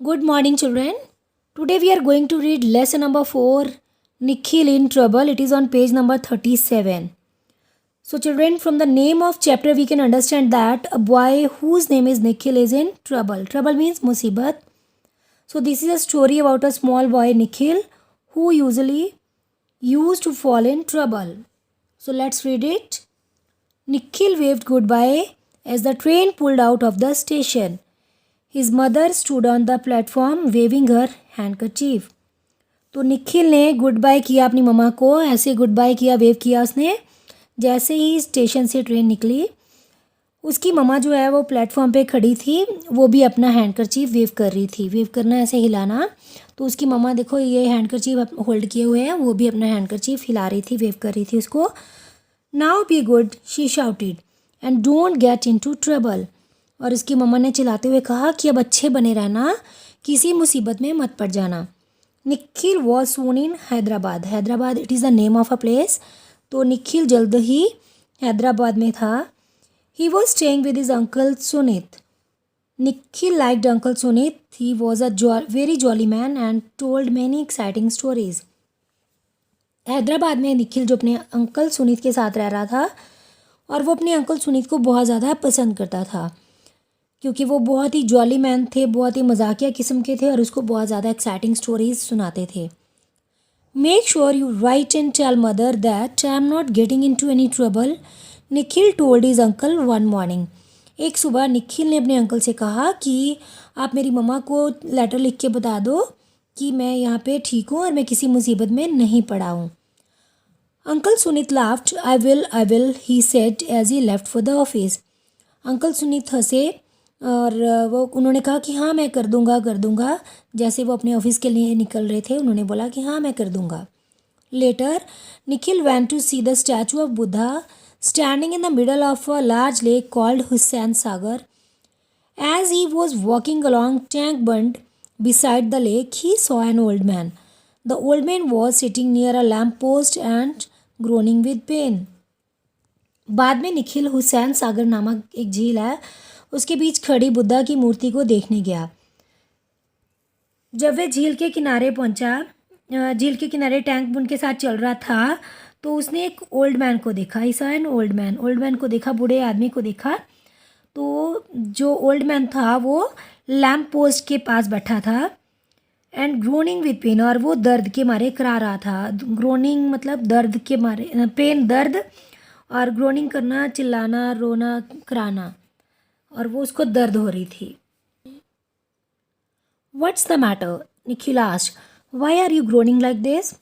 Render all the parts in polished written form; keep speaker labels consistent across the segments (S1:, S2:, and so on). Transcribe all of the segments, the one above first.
S1: Good morning, children. Today we are going to read lesson number 4, Nikhil in Trouble. It is on page number 37. So, children, from the name of chapter, we can understand that a boy whose name is Nikhil is in trouble. Trouble means musibat. So, this is a story about a small boy, Nikhil, who usually used to fall in trouble. So, let's read it. Nikhil waved goodbye as the train pulled out of the station. His mother stood on the platform waving her handkerchief. तो निखिल ने good bye किया अपनी मम्मा को, ऐसे good bye किया, wave किया उसने जैसे ही स्टेशन से ट्रेन निकली। उसकी मम्मा जो है वो प्लेटफॉर्म पे खड़ी थी, वो भी अपना हैंडकरचीफ वेव कर रही थी। वेव करना ऐसे हिलाना, तो उसकी मम्मा देखो ये हैंडकरचीफ होल्ड किए हुए हैं, वो भी अपना हैंडकरचीफ हिला रही थी, वेव कर रही थी उसको। Now be good she shouted and don't get into trouble. और इसकी मम्मा ने चिल्लाते हुए कहा कि अब अच्छे बने रहना, किसी मुसीबत में मत पड़ जाना। Nikhil was soon in Hyderabad. Hyderabad it is the name of a place. तो निखिल जल्द ही हैदराबाद में था। He was staying with his uncle Sunit. Nikhil liked uncle Sunit. He was a very jolly man and told many exciting stories. Hyderabad में निखिल जो अपने अंकल सुनीत के साथ रह रहा था, और वो अपने अंकल सुनीत को बहुत ज़्यादा पसंद करता था, क्योंकि वो बहुत ही जॉली मैन थे, बहुत ही मजाकिया किस्म के थे, और उसको बहुत ज़्यादा एक्साइटिंग स्टोरीज सुनाते थे। Make sure you write and tell mother that I am not getting into any trouble, Nikhil told his uncle one morning. एक सुबह निखिल ने अपने अंकल से कहा कि आप मेरी मम्मा को लेटर लिख के बता दो कि मैं यहाँ पे ठीक हूँ और मैं किसी मुसीबत में नहीं पड़ा हूँ। Uncle Sunit laughed. I will he said as he left for the office. Uncle Sunit हंसे और वो उन्होंने कहा कि हाँ मैं कर दूंगा। जैसे वो अपने ऑफिस के लिए निकल रहे थे, उन्होंने बोला कि हाँ मैं कर दूंगा। Later Nikhil went to see the statue of Buddha standing in the middle of a large lake called Hussain Sagar. As he was walking along Tank Bund beside the lake, he saw an old man. The old man was sitting near a lamp post and groaning with pain. बाद में निखिल हुसैन सागर नामक एक झील है, उसके बीच खड़ी बुद्धा की मूर्ति को देखने गया। जब वह झील के किनारे पहुंचा, झील के किनारे टैंक बुन के साथ चल रहा था, तो उसने एक ओल्ड मैन को देखा। He saw an old man. Old man को देखा, बूढ़े आदमी को देखा। तो जो ओल्ड मैन था वो लैम्प पोस्ट के पास बैठा था एंड ग्रोनिंग विद पेन, और वो दर्द के मारे करा रहा था। ग्रोनिंग मतलब दर्द के मारे, पेन दर्द, और ग्रोनिंग करना चिल्लाना, रोना, कराना, और वो उसको दर्द हो रही थी। What's the matter? Nikhil asked. Why are you groaning like this?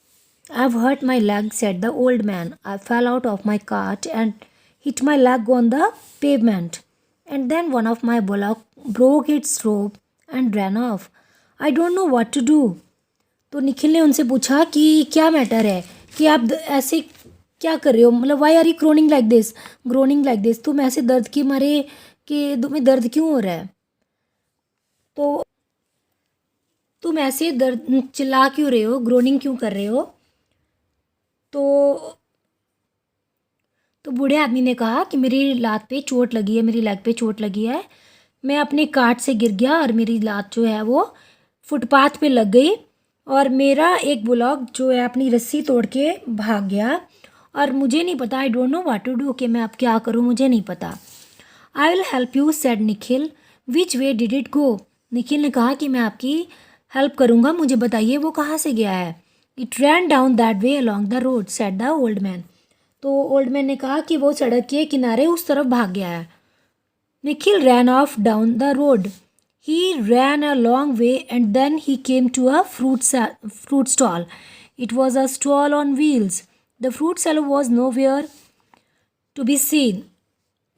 S1: I've hurt my leg, said the old man. I fell out of my cart and hit my leg on the pavement. And then one of my bullock broke its rope and ran off. I don't know what to do. तो निखिल ने उनसे पूछा कि क्या matter है, कि आप ऐसे क्या कर रहे हो, मतलब why are you groaning like this, तुम ऐसे दर्द के मारे कि तुम्हें दर्द क्यों हो रहा है, तो तुम ऐसे दर्द चिल्ला क्यों रहे हो, ग्रोनिंग क्यों कर रहे हो। तो बूढ़े आदमी ने कहा कि मेरी लात पे चोट लगी है, मेरी लेग पे चोट लगी है, मैं अपने कार्ट से गिर गया और मेरी लात जो है वो फुटपाथ पे लग गई, और मेरा एक बुलॉग जो है अपनी रस्सी तोड़ के भाग गया, और मुझे नहीं पता, I don't know what to do, कि मैं अब क्या करूँ, मुझे नहीं पता। I will help you, said Nikhil. Which way did it go? Nikhil ने कहा कि मैं आपकी हेल्प करूँगा, मुझे बताइए वो कहाँ से गया है। It rain down that way along the road, said the old man. तो ओल्ड मैन ने कहा कि वो सड़क के किनारे उस तरफ भाग गया है। Nikhil ran off down the road. He ran a long way and then he came to a fruit stall. It was a stall on wheels. The fruit seller was nowhere to be seen.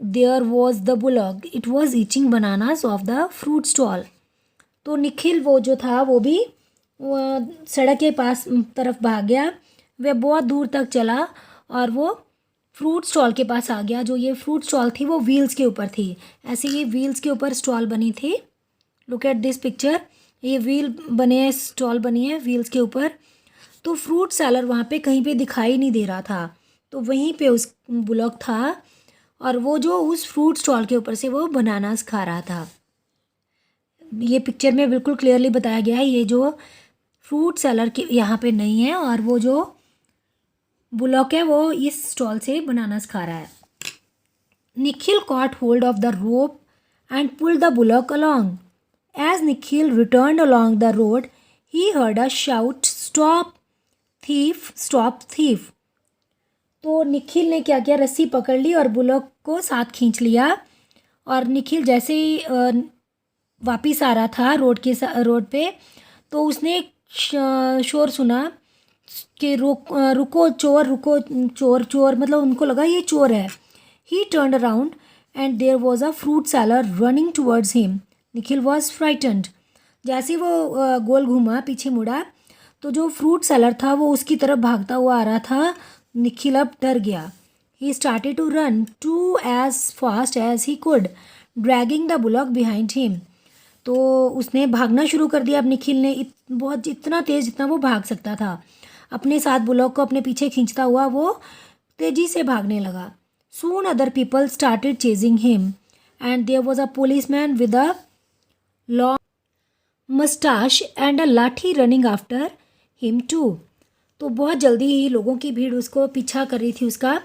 S1: There was the bullock. It was eating bananas off the fruit stall. तो निखिल वो जो था वो भी वो सड़क के पास तरफ भाग गया। वह बहुत दूर तक चला और वो फ्रूट स्टॉल के पास आ गया। जो ये फ्रूट स्टॉल थी वो व्हील्स के ऊपर थी, ऐसे ये व्हील्स के ऊपर स्टॉल बनी थी। लुक एट दिस पिक्चर, ये व्हील बने हैं, स्टॉल बनी है व्हील्स के ऊपर। तो फ्रूट सेलर वहाँ पे कहीं पे दिखाई नहीं दे रहा था, तो वहीं पे उस बुलॉक था, और वो जो उस फ्रूट स्टॉल के ऊपर से वो बनानास खा रहा था। ये पिक्चर में बिल्कुल क्लियरली बताया गया है, ये जो फ्रूट सेलर के यहाँ पे नहीं है और वो जो बुलॉक है वो इस स्टॉल से बनाना सिखा रहा है। Nikhil caught hold of the rope and pulled the bullock along. As Nikhil returned along the road, he heard a shout, "Stop thief! Stop thief!" तो निखिल ने क्या किया, रस्सी पकड़ ली और बुलॉक को साथ खींच लिया। और निखिल जैसे ही वापिस आ रहा था रोड पे, तो उसने शोर सुना कि रुको चोर, रुको चोर, चोर मतलब उनको लगा ये चोर है। He turned around and there was a fruit seller running towards him. Nikhil was frightened. जैसे ही वो गोल घूमा, पीछे मुड़ा, तो जो फ्रूट सेलर था वो उसकी तरफ भागता हुआ आ रहा था। निखिल अब डर गया। He started to run too as fast as he could, dragging the bullock behind him. तो उसने भागना शुरू कर दिया। अब निखिल ने बहुत इतना तेज़ जितना वो भाग सकता था, अपने साथ बुलॉक को अपने पीछे खींचता हुआ वो तेज़ी से भागने लगा। Soon other people started chasing him and there was a policeman with a long mustache and a lathi running after him too. तो बहुत जल्दी ही लोगों की भीड़ उसको पीछा कर रही थी उसका,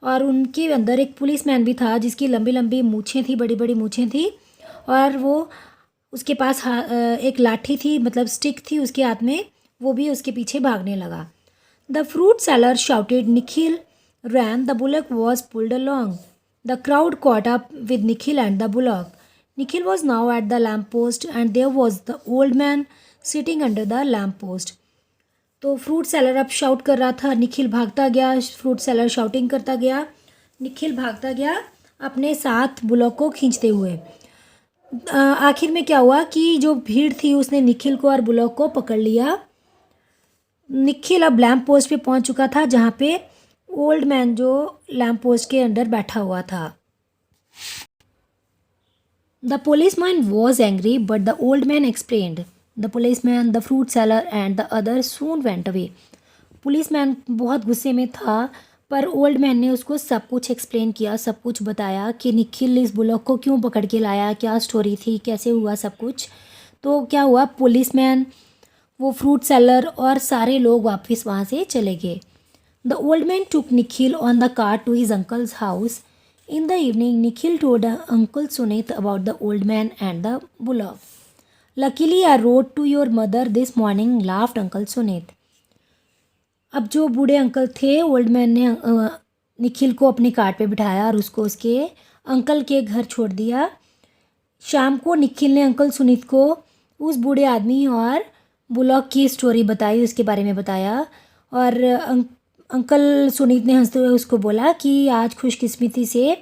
S1: और उनके अंदर एक पुलिसमैन भी था जिसकी लंबी लंबी मूछें थी, बड़ी बड़ी मूछें थी, और वो उसके पास एक लाठी थी, मतलब स्टिक थी उसके हाथ में, वो भी उसके पीछे भागने लगा। The fruit seller shouted, Nikhil ran, the bullock was pulled along. The crowd caught up with Nikhil and the bullock. Nikhil was now at the lamp post and there was the old man sitting under the lamp post. तो fruit seller अब shout कर रहा था, निखिल भागता गया, fruit seller shouting करता गया, निखिल भागता गया अपने साथ बुलॉक को खींचते हुए। आखिर में क्या हुआ कि जो भीड़ थी उसने निखिल को और बुलॉक को पकड़ लिया। निखिल अब लैम्प पोस्ट पे पहुंच चुका था जहाँ पे ओल्ड मैन जो लैम्प पोस्ट के अंदर बैठा हुआ था। The policeman was angry but the old man explained. The policeman, the fruit seller and the other soon went away. Policeman बहुत गुस्से में था, पर ओल्ड मैन ने उसको सब कुछ एक्सप्लेन किया, सब कुछ बताया कि निखिल इस बुलॉक को क्यों पकड़ के लाया, क्या स्टोरी थी, कैसे हुआ सब कुछ। तो क्या हुआ, पुलिसमैन, वो फ्रूट सेलर और सारे लोग वापस वहाँ से चले गए। The old man took Nikhil on the car to his uncle's house. In the evening, Nikhil told Uncle Sunit about the old man and the bullock. Luckily, I wrote to your mother this morning, laughed Uncle Sunit. अब जो बूढ़े uncle थे, old man ने निखिल को अपनी car पे बिठाया और उसको उसके अंकल के घर छोड़ दिया। शाम को निखिल ने अंकल सुनीत को उस बूढ़े आदमी और बुलॉक की स्टोरी बताई, उसके बारे में बताया। और अंकल सुनीत ने हंसते हुए उसको बोला कि आज खुशकिस्मती से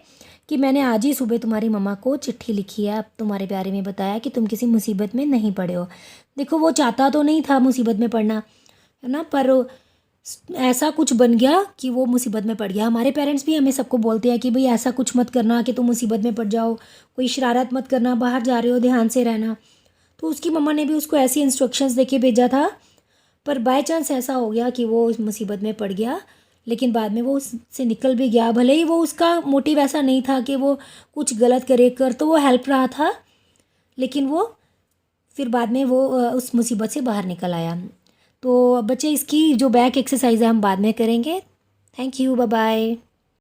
S1: कि मैंने आज ही सुबह तुम्हारी मम्मा को चिट्ठी लिखी है, अब तुम्हारे बारे में बताया कि तुम किसी मुसीबत में नहीं पड़े हो। देखो, वो चाहता तो नहीं था मुसीबत में पड़ना, है ना, पर ऐसा कुछ बन गया कि वो मुसीबत में पड़ गया। हमारे पेरेंट्स भी हमें सबको बोलते हैं कि भाई ऐसा कुछ मत करना कि तुम मुसीबत में पड़ जाओ, कोई शरारत मत करना, बाहर जा रहे हो ध्यान से रहना। तो उसकी मम्मा ने भी उसको ऐसी इंस्ट्रक्शंस देके भेजा था, पर बाय चांस ऐसा हो गया कि वो उस मुसीबत में पड़ गया, लेकिन बाद में वो उससे निकल भी गया। भले ही वो उसका मोटिव ऐसा नहीं था कि वो कुछ गलत करे, कर तो वो हेल्प रहा था, लेकिन वो फिर बाद में वो उस मुसीबत से बाहर निकल आया। तो बच्चे, इसकी जो बैक एक्सरसाइज है हम बाद में करेंगे। Thank you, bye bye.